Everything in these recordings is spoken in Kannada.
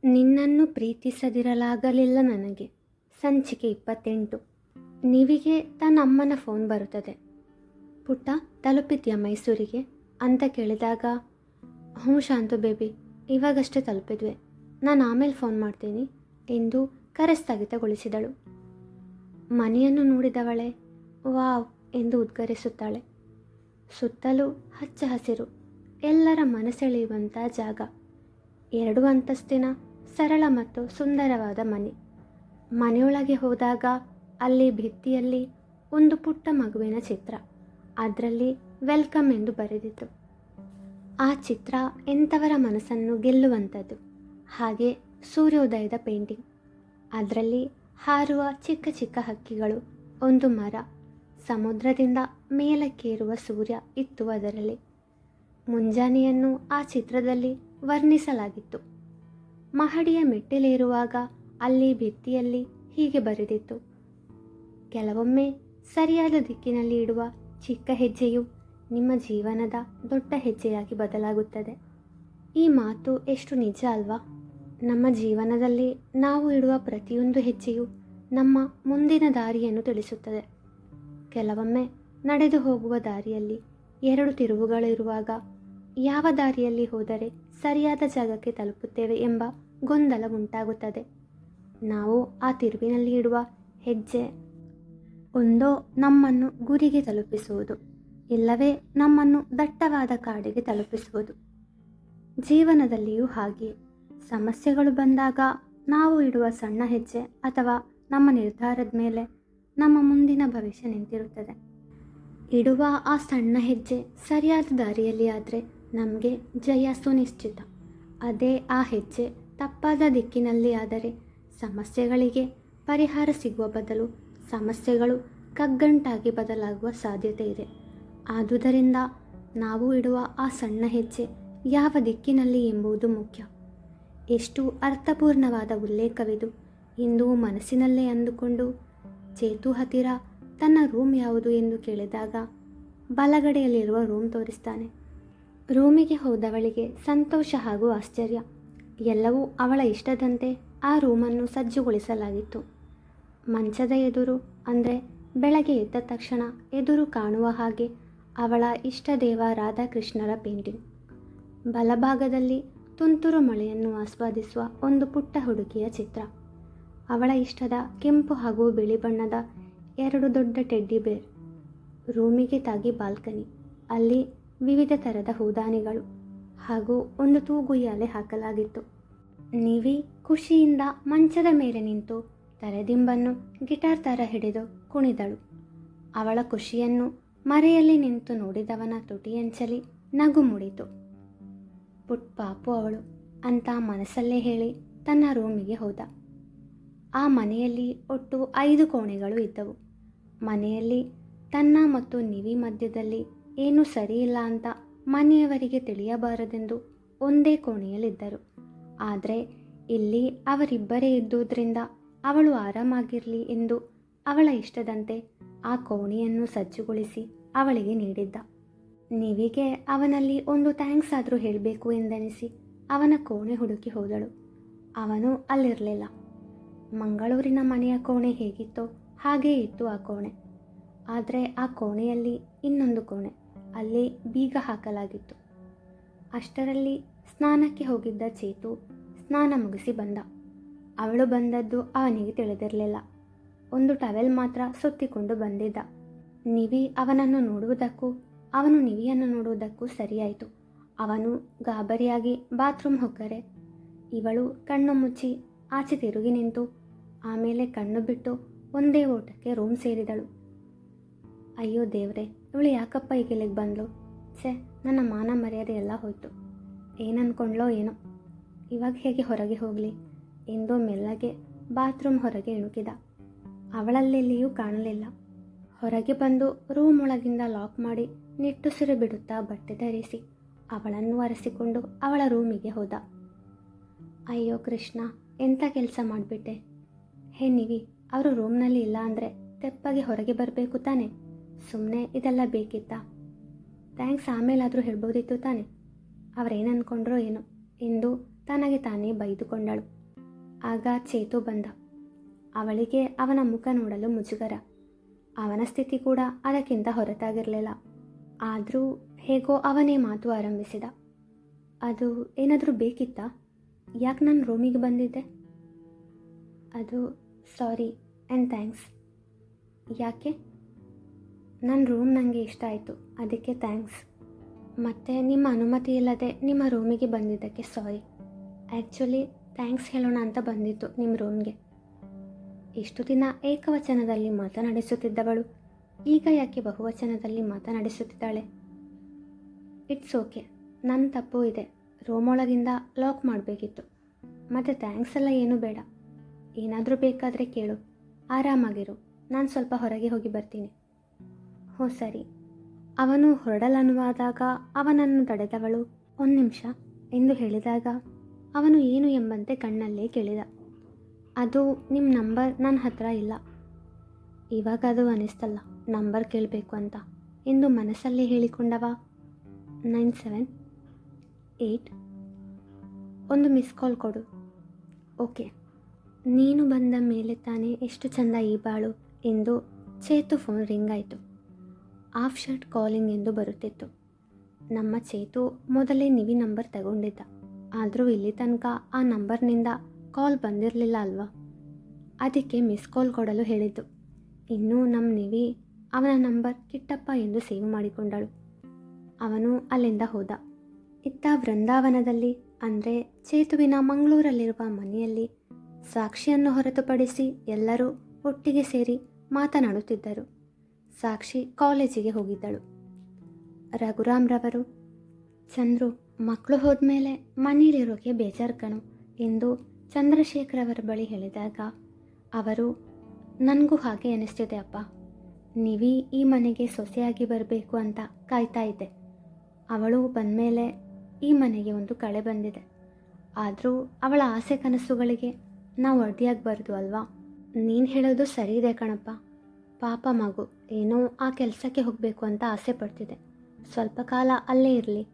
ನಿನ್ನನ್ನು ಪ್ರೀತಿಸದಿರಲಾಗಲಿಲ್ಲ ನನಗೆ. ಸಂಚಿಕೆ 28. ನಿವಿಗೆ ತನ್ನ ಅಮ್ಮನ ಫೋನ್ ಬರುತ್ತದೆ. ಪುಟ್ಟ, ತಲುಪಿದ್ಯಾ ಮೈಸೂರಿಗೆ ಅಂತ ಕೇಳಿದಾಗ, ಹ್ಞೂ ಶಾಂತು ಬೇಬಿ, ಇವಾಗಷ್ಟೇ ತಲುಪಿದ್ವಿ, ನಾನು ಆಮೇಲೆ ಫೋನ್ ಮಾಡ್ತೀನಿ ಎಂದು ಕರೆ ಸ್ಥಗಿತಗೊಳಿಸಿದಳು. ಮನೆಯನ್ನು ನೋಡಿದವಳೆ ವಾವ್ ಎಂದು ಉದ್ಗರಿಸುತ್ತಾಳೆ. ಸುತ್ತಲೂ ಹಚ್ಚ ಹಸಿರು, ಎಲ್ಲರ ಮನಸೆಳೆಯುವಂಥ ಜಾಗ. 2 ಅಂತಸ್ತಿನ ಸರಳ ಮತ್ತು ಸುಂದರವಾದ ಮನೆ. ಮನೆಯೊಳಗೆ ಹೋದಾಗ ಅಲ್ಲಿ ಭಿತ್ತಿಯಲ್ಲಿ ಒಂದು ಪುಟ್ಟ ಮಗುವಿನ ಚಿತ್ರ, ಅದರಲ್ಲಿ ವೆಲ್ಕಮ್ ಎಂದು ಬರೆದಿತ್ತು. ಆ ಚಿತ್ರ ಎಂಥವರ ಮನಸ್ಸನ್ನು ಗೆಲ್ಲುವಂಥದ್ದು. ಹಾಗೆ ಸೂರ್ಯೋದಯದ ಪೇಂಟಿಂಗ್, ಅದರಲ್ಲಿ ಹಾರುವ ಚಿಕ್ಕ ಚಿಕ್ಕ ಹಕ್ಕಿಗಳು, ಒಂದು ಮರ, ಸಮುದ್ರದಿಂದ ಮೇಲಕ್ಕೇರುವ ಸೂರ್ಯ ಇತ್ತು ಅದರಲ್ಲಿ. ಮುಂಜಾನೆಯನ್ನು ಆ ಚಿತ್ರದಲ್ಲಿ ವರ್ಣಿಸಲಾಗಿತ್ತು. ಮಹಡಿಯ ಮೆಟ್ಟಿಲೇರುವಾಗ ಅಲ್ಲಿ ಭಿತ್ತಿಯಲ್ಲಿ ಹೀಗೆ ಬರೆದಿತ್ತು: ಕೆಲವೊಮ್ಮೆ ಸರಿಯಾದ ದಿಕ್ಕಿನಲ್ಲಿ ಇಡುವ ಚಿಕ್ಕ ಹೆಜ್ಜೆಯು ನಿಮ್ಮ ಜೀವನದ ದೊಡ್ಡ ಹೆಜ್ಜೆಯಾಗಿ ಬದಲಾಗುತ್ತದೆ. ಈ ಮಾತು ಎಷ್ಟು ನಿಜ ಅಲ್ವಾ? ನಮ್ಮ ಜೀವನದಲ್ಲಿ ನಾವು ಇಡುವ ಪ್ರತಿಯೊಂದು ಹೆಜ್ಜೆಯು ನಮ್ಮ ಮುಂದಿನ ದಾರಿಯನ್ನು ತಿಳಿಸುತ್ತದೆ. ಕೆಲವೊಮ್ಮೆ ನಡೆದು ಹೋಗುವ ದಾರಿಯಲ್ಲಿ 2 ತಿರುವುಗಳಿರುವಾಗ ಯಾವ ದಾರಿಯಲ್ಲಿ ಹೋದರೆ ಸರಿಯಾದ ಜಾಗಕ್ಕೆ ತಲುಪುತ್ತೇವೆ ಎಂಬ ಗೊಂದಲ ಉಂಟಾಗುತ್ತದೆ. ನಾವು ಆ ತಿರುವಿನಲ್ಲಿ ಇಡುವ ಹೆಜ್ಜೆ ಒಂದೋ ನಮ್ಮನ್ನು ಗುರಿಗೆ ತಲುಪಿಸುವುದು, ಇಲ್ಲವೇ ನಮ್ಮನ್ನು ದಟ್ಟವಾದ ಕಾಡಿಗೆ ತಲುಪಿಸುವುದು. ಜೀವನದಲ್ಲಿಯೂ ಹಾಗೆಯೇ ಸಮಸ್ಯೆಗಳು ಬಂದಾಗ ನಾವು ಇಡುವ ಸಣ್ಣ ಹೆಜ್ಜೆ ಅಥವಾ ನಮ್ಮ ನಿರ್ಧಾರದ ಮೇಲೆ ನಮ್ಮ ಮುಂದಿನ ಭವಿಷ್ಯ ನಿಂತಿರುತ್ತದೆ. ಇಡುವ ಆ ಸಣ್ಣ ಹೆಜ್ಜೆ ಸರಿಯಾದ ದಾರಿಯಲ್ಲಿ ಆದರೆ ನಮಗೆ ಜಯ ಸುನಿಶ್ಚಿತ. ಅದೇ ಆ ಹೆಜ್ಜೆ ತಪ್ಪಾದ ದಿಕ್ಕಿನಲ್ಲಿ ಆದರೆ ಸಮಸ್ಯೆಗಳಿಗೆ ಪರಿಹಾರ ಸಿಗುವ ಬದಲು ಸಮಸ್ಯೆಗಳು ಕಗ್ಗಂಟಾಗಿ ಬದಲಾಗುವ ಸಾಧ್ಯತೆ ಇದೆ. ಆದುದರಿಂದ ನಾವು ಇಡುವ ಆ ಸಣ್ಣ ಹೆಜ್ಜೆ ಯಾವ ದಿಕ್ಕಿನಲ್ಲಿ ಎಂಬುದು ಮುಖ್ಯ. ಎಷ್ಟು ಅರ್ಥಪೂರ್ಣವಾದ ಉಲ್ಲೇಖವಿದು ಎಂದು ಮನಸ್ಸಿನಲ್ಲೇ ಅಂದುಕೊಂಡು ಚೇತು ಹತ್ತಿರ ತನ್ನ ರೂಮ್ ಯಾವುದು ಎಂದು ಕೇಳಿದಾಗ ಬಲಗಡೆಯಲ್ಲಿರುವ ರೂಮ್ ತೋರಿಸ್ತಾನೆ. ರೂಮಿಗೆ ಹೋದವಳಿಗೆ ಸಂತೋಷ ಹಾಗೂ ಆಶ್ಚರ್ಯ. ಎಲ್ಲವೂ ಅವಳ ಇಷ್ಟದಂತೆ ಆ ರೂಮನ್ನು ಸಜ್ಜುಗೊಳಿಸಲಾಗಿತ್ತು. ಮಂಚದ ಎದುರು, ಅಂದರೆ ಬೆಳಗ್ಗೆ ಎದ್ದ ತಕ್ಷಣ ಎದುರು ಕಾಣುವ ಹಾಗೆ ಅವಳ ಇಷ್ಟ ದೇವ ರಾಧಾಕೃಷ್ಣರ ಪೇಂಟಿಂಗ್. ಬಲಭಾಗದಲ್ಲಿ ತುಂತುರು ಮಳೆಯನ್ನು ಆಸ್ವಾದಿಸುವ ಒಂದು ಪುಟ್ಟ ಹುಡುಗಿಯ ಚಿತ್ರ. ಅವಳ ಇಷ್ಟದ ಕೆಂಪು ಹಾಗೂ ಬಿಳಿ ಬಣ್ಣದ 2 ದೊಡ್ಡ ಟೆಡ್ಡಿ ಬೇರ್. ರೂಮಿಗೆ ತಾಗಿ ಬಾಲ್ಕನಿ, ಅಲ್ಲಿ ವಿವಿಧ ಥರದ ಹೂದಾನಿಗಳು ಹಾಗೂ ಒಂದು ತೂಗುಯ್ಯಾಲೆ ಹಾಕಲಾಗಿತ್ತು. ನಿವಿ ಖುಷಿಯಿಂದ ಮಂಚದ ಮೇಲೆ ನಿಂತು ತಲೆದಿಂಬನ್ನು ಗಿಟಾರ್ ಥರ ಹಿಡಿದು ಕುಣಿದಳು. ಅವಳ ಖುಷಿಯನ್ನು ಮರೆಯಲ್ಲಿ ನಿಂತು ನೋಡಿದವನ ತುಟಿಯಂಚಲಿ ನಗು ಮೂಡಿತು. ಪುಟ್ ಪಾಪು ಅವಳು ಅಂತ ಮನಸ್ಸಲ್ಲೇ ಹೇಳಿ ತನ್ನ ರೂಮಿಗೆ ಹೋದ. ಆ ಮನೆಯಲ್ಲಿ ಒಟ್ಟು 5 ಕೋಣೆಗಳು ಇದ್ದವು. ಮನೆಯಲ್ಲಿ ತನ್ನ ಮತ್ತು ನಿವಿ ಮಧ್ಯದಲ್ಲಿ ಏನೂ ಸರಿಯಿಲ್ಲ ಅಂತ ಮನೆಯವರಿಗೆ ತಿಳಿಯಬಾರದೆಂದು ಒಂದೇ ಕೋಣೆಯಲ್ಲಿದ್ದರು. ಆದರೆ ಇಲ್ಲಿ ಅವರಿಬ್ಬರೇ ಇದ್ದುದರಿಂದ ಅವಳು ಆರಾಮಾಗಿರಲಿ ಎಂದು ಅವಳ ಇಷ್ಟದಂತೆ ಆ ಕೋಣೆಯನ್ನು ಸಜ್ಜುಗೊಳಿಸಿ ಅವಳಿಗೆ ನೀಡಿದ್ದ. ನಿವಿಗೆ ಅವನಲ್ಲಿ ಒಂದು ಥ್ಯಾಂಕ್ಸ್ ಆದರೂ ಹೇಳಬೇಕು ಎಂದೆನಿಸಿ ಅವನ ಕೋಣೆ ಹುಡುಕಿ ಹೋದಳು. ಅವನು ಅಲ್ಲಿರಲಿಲ್ಲ. ಮಂಗಳೂರಿನ ಮನೆಯ ಕೋಣೆ ಹೇಗಿತ್ತೋ ಹಾಗೇ ಇತ್ತು ಆ ಕೋಣೆ. ಆದರೆ ಆ ಕೋಣೆಯಲ್ಲಿ ಇನ್ನೊಂದು ಕೋಣೆ, ಅಲ್ಲಿ ಬೀಗ ಹಾಕಲಾಗಿತ್ತು. ಅಷ್ಟರಲ್ಲಿ ಸ್ನಾನಕ್ಕೆ ಹೋಗಿದ್ದ ಚೇತು ಸ್ನಾನ ಮುಗಿಸಿ ಬಂದ. ಅವಳು ಬಂದದ್ದು ಅವನಿಗೆ ತಿಳಿದಿರಲಿಲ್ಲ. ಒಂದು ಟವೆಲ್ ಮಾತ್ರ ಸುತ್ತಿಕೊಂಡು ಬಂದಿದ್ದ. ನಿವಿ ಅವನನ್ನು ನೋಡುವುದಕ್ಕೂ ಅವನು ನಿವಿಯನ್ನು ನೋಡುವುದಕ್ಕೂ ಸರಿಯಾಯಿತು. ಅವನು ಗಾಬರಿಯಾಗಿ ಬಾತ್ರೂಮ್ ಹೋಗರೆ ಇವಳು ಕಣ್ಣು ಮುಚ್ಚಿ ಆಚೆ ತಿರುಗಿ ನಿಂತು ಆಮೇಲೆ ಕಣ್ಣು ಬಿಟ್ಟು ಒಂದೇ ಓಟಕ್ಕೆ ರೂಮ್ ಸೇರಿದಳು. ಅಯ್ಯೋ ದೇವ್ರೆ, ಇವಳು ಯಾಕಪ್ಪ ಈಗ ಇಲ್ಲಿಗೆ ಬಂದಳು? ನನ್ನ ಮಾನ ಮರ್ಯಾದೆ ಎಲ್ಲ ಹೋಯ್ತು. ಏನನ್ಕೊಂಡ್ಲೋ ಏನೋ, ಇವಾಗ ಹೇಗೆ ಹೊರಗೆ ಹೋಗಲಿ ಎಂದು ಮೆಲ್ಲಗೆ ಬಾತ್ರೂಮ್ ಹೊರಗೆ ಇಣುಕಿದ. ಅವಳಲ್ಲೆಲ್ಲಿಯೂ ಕಾಣಲಿಲ್ಲ. ಹೊರಗೆ ಬಂದು ರೂಮ್ ಒಳಗಿಂದ ಲಾಕ್ ಮಾಡಿ ನಿಟ್ಟುಸಿರು ಬಿಡುತ್ತಾ ಬಟ್ಟೆ ಧರಿಸಿ ಅವಳನ್ನು ಒರೆಸಿಕೊಂಡು ಅವಳ ರೂಮಿಗೆ ಹೋದ. ಅಯ್ಯೋ ಕೃಷ್ಣ, ಎಂಥ ಕೆಲಸ ಮಾಡಿಬಿಟ್ಟೆ. ಹೇ ನಿವಿ, ಅವರು ರೂಮ್ನಲ್ಲಿ ಇಲ್ಲ ಅಂದರೆ ತೆಪ್ಪಗೆ ಹೊರಗೆ ಬರಬೇಕು ತಾನೆ? ಸುಮ್ಮನೆ ಇದೆಲ್ಲ ಬೇಕಿತ್ತಾ? ಥ್ಯಾಂಕ್ಸ್ ಆಮೇಲಾದರೂ ಹೇಳ್ಬೋದಿತ್ತು ತಾನೆ? ಅವರೇನು ಅಂದ್ಕೊಂಡ್ರೋ ಏನೋ ಎಂದು ತನಗೆ ತಾನೇ ಬೈದುಕೊಂಡಳು. ಆಗ ಚೇತು ಬಂದ. ಅವಳಿಗೆ ಅವನ ಮುಖ ನೋಡಲು ಮುಜುಗರ. ಅವನ ಸ್ಥಿತಿ ಕೂಡ ಅದಕ್ಕಿಂತ ಹೊರತಾಗಿರಲಿಲ್ಲ. ಆದರೂ ಹೇಗೋ ಅವನೇ ಮಾತು ಆರಂಭಿಸಿದ. ಅದು ಏನಾದರೂ ಬೇಕಿತ್ತಾ? ಯಾಕೆ ನನ್ನ ರೂಮಿಗೆ ಬಂದಿದ್ದೆ? ಅದು ಸಾರಿ ಆ್ಯಂಡ್ ಥ್ಯಾಂಕ್ಸ್. ಯಾಕೆ? ನನ್ನ ರೂಮ್ ನನಗೆ ಇಷ್ಟ ಆಯಿತು, ಅದಕ್ಕೆ ಥ್ಯಾಂಕ್ಸ್. ಮತ್ತು ನಿಮ್ಮ ಅನುಮತಿ ಇಲ್ಲದೆ ನಿಮ್ಮ ರೂಮಿಗೆ ಬಂದಿದ್ದಕ್ಕೆ ಸಾರಿ. ಆ್ಯಕ್ಚುಲಿ ಥ್ಯಾಂಕ್ಸ್ ಹೇಳೋಣ ಅಂತ ಬಂದಿತ್ತು ನಿಮ್ಮ ರೂಮ್ಗೆ. ಇಷ್ಟು ದಿನ ಏಕವಚನದಲ್ಲಿ ಮಾತನಾಡಿಸುತ್ತಿದ್ದವಳು ಈಗ ಯಾಕೆ ಬಹುವಚನದಲ್ಲಿ ಮಾತನಾಡಿಸುತ್ತಿದ್ದಾಳೆ? ಇಟ್ಸ್ ಓಕೆ, ನನ್ನ ತಪ್ಪು ಇದೆ. ರೂಮ್ ಒಳಗಿಂದ ಲಾಕ್ ಮಾಡಬೇಕಿತ್ತು. ಮತ್ತು ಥ್ಯಾಂಕ್ಸ್ ಎಲ್ಲ ಏನೂ ಬೇಡ. ಏನಾದರೂ ಬೇಕಾದರೆ ಕೇಳು, ಆರಾಮಾಗಿರು. ನಾನು ಸ್ವಲ್ಪ ಹೊರಗೆ ಹೋಗಿ ಬರ್ತೀನಿ. ಹೋ ಸರಿ. ಅವನು ಹೊರಡಲನುವಾದಾಗ ಅವನನ್ನು ತಡೆದವಳು 1 ನಿಮಿಷ ಎಂದು ಹೇಳಿದಾಗ ಅವನು ಏನು ಎಂಬಂತೆ ಕಣ್ಣಲ್ಲೇ ಕೇಳಿದ. ಅದು ನಿಮ್ಮ ನಂಬರ್ ನನ್ನ ಹತ್ರ ಇಲ್ಲ. ಇವಾಗ ಅದು ಅನಿಸ್ತಲ್ಲ ನಂಬರ್ ಕೇಳಬೇಕು ಅಂತ ಎಂದು ಮನಸ್ಸಲ್ಲೇ ಹೇಳಿಕೊಂಡವ. 978 ಒಂದು ಮಿಸ್ ಕಾಲ್ ಕೊಡು. ಓಕೆ. ನೀನು ಬಂದ ಮೇಲೆ ತಾನೇ ಎಷ್ಟು ಚಂದ ಈ ಬಾಳು ಎಂದು ಚೇತು ಫೋನ್ ರಿಂಗ್ ಆಯಿತು. ಆಫ್ ಶರ್ಟ್ ಕಾಲಿಂಗ್ ಎಂದು ಬರುತ್ತಿತ್ತು. ನಮ್ಮ ಚೇತು ಮೊದಲೇ ನಿವಿ ನಂಬರ್ ತಗೊಂಡಿದ್ದ. ಆದರೂ ಇಲ್ಲಿ ತನಕ ಆ ನಂಬರ್ನಿಂದ ಕಾಲ್ ಬಂದಿರಲಿಲ್ಲ ಅಲ್ವಾ? ಅದಕ್ಕೆ ಮಿಸ್ ಕಾಲ್ ಕೊಡಲು ಹೇಳಿದ್ದು. ಇನ್ನೂ ನಮ್ಮ ನಿವಿ ಅವನ ನಂಬರ್ ಕಿಟ್ಟಪ್ಪ ಎಂದು ಸೇವ್ ಮಾಡಿಕೊಂಡಳು. ಅವನು ಅಲ್ಲಿಂದ ಹೋದ. ಇತ್ತ ವೃಂದಾವನದಲ್ಲಿ ಅಂದರೆ ಚೇತುವಿನ ಮಂಗಳೂರಲ್ಲಿರುವ ಮನೆಯಲ್ಲಿ ಸಾಕ್ಷಿಯನ್ನು ಹೊರತುಪಡಿಸಿ ಎಲ್ಲರೂ ಒಟ್ಟಿಗೆ ಸೇರಿ ಮಾತನಾಡುತ್ತಿದ್ದರು. ಸಾಕ್ಷಿ ಕಾಲೇಜಿಗೆ ಹೋಗಿದ್ದಳು. ರಘುರಾಮ್ರವರು, ಚಂದ್ರು ಮಕ್ಕಳು ಹೋದ್ಮೇಲೆ ಮನೇಲಿರೋಕೆ ಬೇಜಾರು ಕಣು ಎಂದು ಚಂದ್ರಶೇಖರ್ ಅವರ ಬಳಿ ಹೇಳಿದಾಗ ಅವರು, ನನಗೂ ಹಾಗೆ ಅನಿಸ್ತಿದೆ ಅಪ್ಪ. ನಿವಿ ಈ ಮನೆಗೆ ಸೊಸೆಯಾಗಿ ಬರಬೇಕು ಅಂತ ಕಾಯ್ತಾ ಇದ್ದೆ. ಅವಳು ಬಂದಮೇಲೆ ಈ ಮನೆಗೆ ಒಂದು ಕಳೆ ಬಂದಿದೆ. ಆದರೂ ಅವಳ ಆಸೆ ಕನಸುಗಳಿಗೆ ನಾವು ಅಡ್ಡಿಯಾಗಬಾರ್ದು ಅಲ್ವಾ? ನೀನು ಹೇಳೋದು ಸರಿ ಇದೆ ಕಣಪ್ಪ. ಪಾಪ ಮಗು ಏನೋ ಆ ಕೆಲಸಕ್ಕೆ ಹೋಗಬೇಕು ಅಂತ ಆಸೆ ಪಡ್ತಿದೆ. ಸ್ವಲ್ಪ ಕಾಲ ಅಲ್ಲೇ ಇರಲಿ.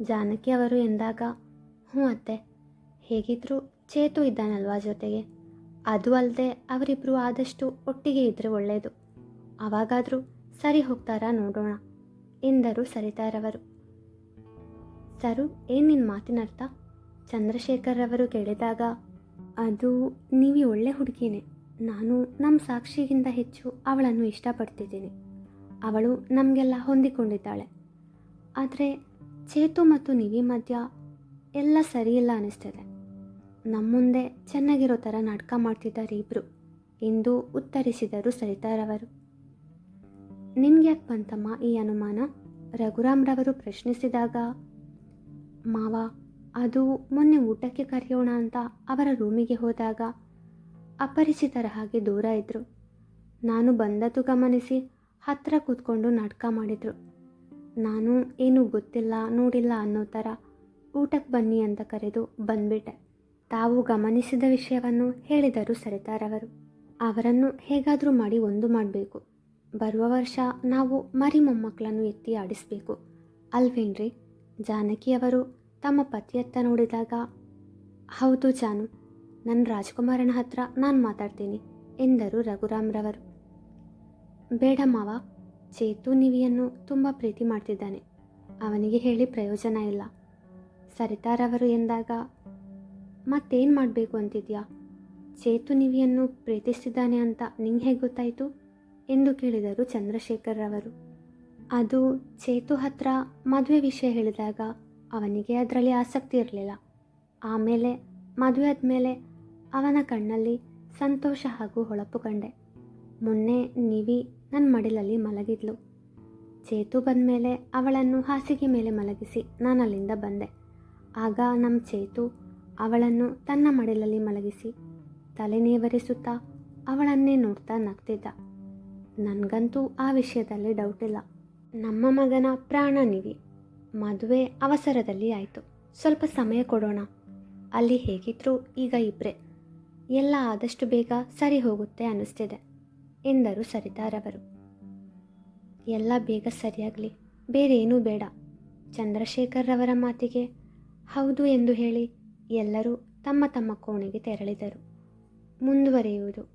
ಜಾನಕಿ ಅವರು ಎಂದಾಗ, ಹ್ಞೂ ಅತ್ತೆ, ಹೇಗಿದ್ದರೂ ಚೇತು ಇದ್ದಾನಲ್ವಾ ಜೊತೆಗೆ. ಅದು ಅಲ್ಲದೆ ಅವರಿಬ್ಬರು ಆದಷ್ಟು ಒಟ್ಟಿಗೆ ಇದ್ದರೆ ಒಳ್ಳೆಯದು. ಆವಾಗಾದರೂ ಸರಿ ಹೋಗ್ತಾರಾ ನೋಡೋಣ ಎಂದರು ಸರಿತಾರವರು. ಸರು, ಏನು ನಿನ್ನ ಮಾತಿನ ಅರ್ಥ? ಚಂದ್ರಶೇಖರ್ ಅವರು ಕೇಳಿದಾಗ, ಅದು ನೀವು ಒಳ್ಳೆ ಹುಡುಗಿನೇ. ನಾನು ನಮ್ಮ ಸಾಕ್ಷಿಗಿಂತ ಹೆಚ್ಚು ಅವಳನ್ನು ಇಷ್ಟಪಡ್ತಿದ್ದೀನಿ. ಅವಳು ನಮಗೆಲ್ಲ ಹೊಂದಿಕೊಂಡಿದ್ದಾಳೆ. ಆದರೆ ಚೇತು ಮತ್ತು ನಿವಿ ಮಧ್ಯ ಎಲ್ಲ ಸರಿಯಿಲ್ಲ ಅನ್ನಿಸ್ತಿದೆ. ನಮ್ಮ ಮುಂದೆ ಚೆನ್ನಾಗಿರೋ ಥರ ನಾಟಕ ಮಾಡ್ತಿದ್ದಾರೆ ಇಬ್ಬರು ಎಂದು ಉತ್ತರಿಸಿದರು ಸರಿತಾರವರು. ನಿನ್ಗ್ಯಾಕೆ ಬಂತಮ್ಮ ಈ ಅನುಮಾನ? ರಘುರಾಮ್ರವರು ಪ್ರಶ್ನಿಸಿದಾಗ, ಮಾವ, ಅದು ಮೊನ್ನೆ ಊಟಕ್ಕೆ ಕರೆಯೋಣ ಅಂತ ಅವರ ರೂಮಿಗೆ ಹೋದಾಗ ಅಪರಿಚಿತರ ಹಾಗೆ ದೂರ ಇದ್ದರು. ನಾನು ಬಂದದ್ದು ಗಮನಿಸಿ ಹತ್ತಿರ ಕೂತ್ಕೊಂಡು ನಾಟಕ ಮಾಡಿದರು. ನಾನು ಏನೂ ಗೊತ್ತಿಲ್ಲ ನೋಡಿಲ್ಲ ಅನ್ನೋ ಥರ ಊಟಕ್ಕೆ ಬನ್ನಿ ಅಂತ ಕರೆದು ಬಂದ್ಬಿಟ್ಟೆ. ತಾವು ಗಮನಿಸಿದ ವಿಷಯವನ್ನು ಹೇಳಿದರು ಸರಿತಾರವರು. ಅವರನ್ನು ಹೇಗಾದರೂ ಮಾಡಿ ಒಂದು ಮಾಡಬೇಕು. ಬರುವ ವರ್ಷ ನಾವು ಮರಿ ಮೊಮ್ಮಕ್ಕಳನ್ನು ಎತ್ತಿ ಆಡಿಸಬೇಕು ಅಲ್ವೇನ್ರಿ? ಜಾನಕಿಯವರು ತಮ್ಮ ಪತಿಯತ್ತ ನೋಡಿದಾಗ, ಹೌದು ಜಾನು, ನನ್ನ ರಾಜ್ಕುಮಾರನ ಹತ್ರ ನಾನು ಮಾತಾಡ್ತೀನಿ ಎಂದರು ರಘುರಾಮ್ರವರು. ಬೇಡ ಮಾವ, ಚೇತು ನಿವಿಯನ್ನು ತುಂಬ ಪ್ರೀತಿ ಮಾಡ್ತಿದ್ದಾನೆ. ಅವನಿಗೆ ಹೇಳಿ ಪ್ರಯೋಜನ ಇಲ್ಲ. ಸರಿತಾರವರು ಎಂದಾಗ, ಮತ್ತೇನು ಮಾಡಬೇಕು ಅಂತಿದ್ಯಾ? ಚೇತು ನಿವಿಯನ್ನು ಪ್ರೀತಿಸ್ತಿದ್ದಾನೆ ಅಂತ ನಿಂಗೆ ಹೇಗೆ ಗೊತ್ತಾಯಿತು ಎಂದು ಕೇಳಿದರು ಚಂದ್ರಶೇಖರ್ ಅವರು. ಅದು ಚೇತು ಹತ್ರ ಮದುವೆ ವಿಷಯ ಹೇಳಿದಾಗ ಅವನಿಗೆ ಅದರಲ್ಲಿ ಆಸಕ್ತಿ ಇರಲಿಲ್ಲ. ಆಮೇಲೆ ಮದುವೆ ಆದಮೇಲೆ ಅವನ ಕಣ್ಣಲ್ಲಿ ಸಂತೋಷ ಹಾಗೂ ಹೊಳಪು ಕಂಡೆ. ಮೊನ್ನೆ ನಿವಿ ನನ್ನ ಮಡಿಲಲ್ಲಿ ಮಲಗಿದ್ಲು. ಚೇತು ಬಂದಮೇಲೆ ಅವಳನ್ನು ಹಾಸಿಗೆ ಮೇಲೆ ಮಲಗಿಸಿ ನಾನು ಅಲ್ಲಿಂದ ಬಂದೆ. ಆಗ ನಮ್ಮ ಚೇತು ಅವಳನ್ನು ತನ್ನ ಮಡಿಲಲ್ಲಿ ಮಲಗಿಸಿ ತಲೆ ನೇವರಿಸುತ್ತಾ ಅವಳನ್ನೇ ನೋಡ್ತಾ ನಗ್ತಿದ್ದ. ನನಗಂತೂ ಆ ವಿಷಯದಲ್ಲಿ ಡೌಟ್ ಇಲ್ಲ. ನಮ್ಮ ಮಗನ ಪ್ರಾಣ ನಿವಿ. ಮದುವೆ ಅವಸರದಲ್ಲಿ ಆಯಿತು. ಸ್ವಲ್ಪ ಸಮಯ ಕೊಡೋಣ. ಅಲ್ಲಿ ಹೇಗಿದ್ರೂ ಈಗ ಇಬ್ಬರೇ. ಎಲ್ಲ ಆದಷ್ಟು ಬೇಗ ಸರಿ ಹೋಗುತ್ತೆ ಅನ್ನಿಸ್ತಿದೆ ಎಂದರು ಸರಿತಾರವರು. ಎಲ್ಲ ಬೇಗ ಸರಿಯಾಗಲಿ, ಬೇರೇನೂ ಬೇಡ. ಚಂದ್ರಶೇಖರ್ ಅವರ ಮಾತಿಗೆ ಹೌದು ಎಂದು ಹೇಳಿ ಎಲ್ಲರೂ ತಮ್ಮ ತಮ್ಮ ಕೋಣೆಗೆ ತೆರಳಿದರು. ಮುಂದುವರಿಯುವುದು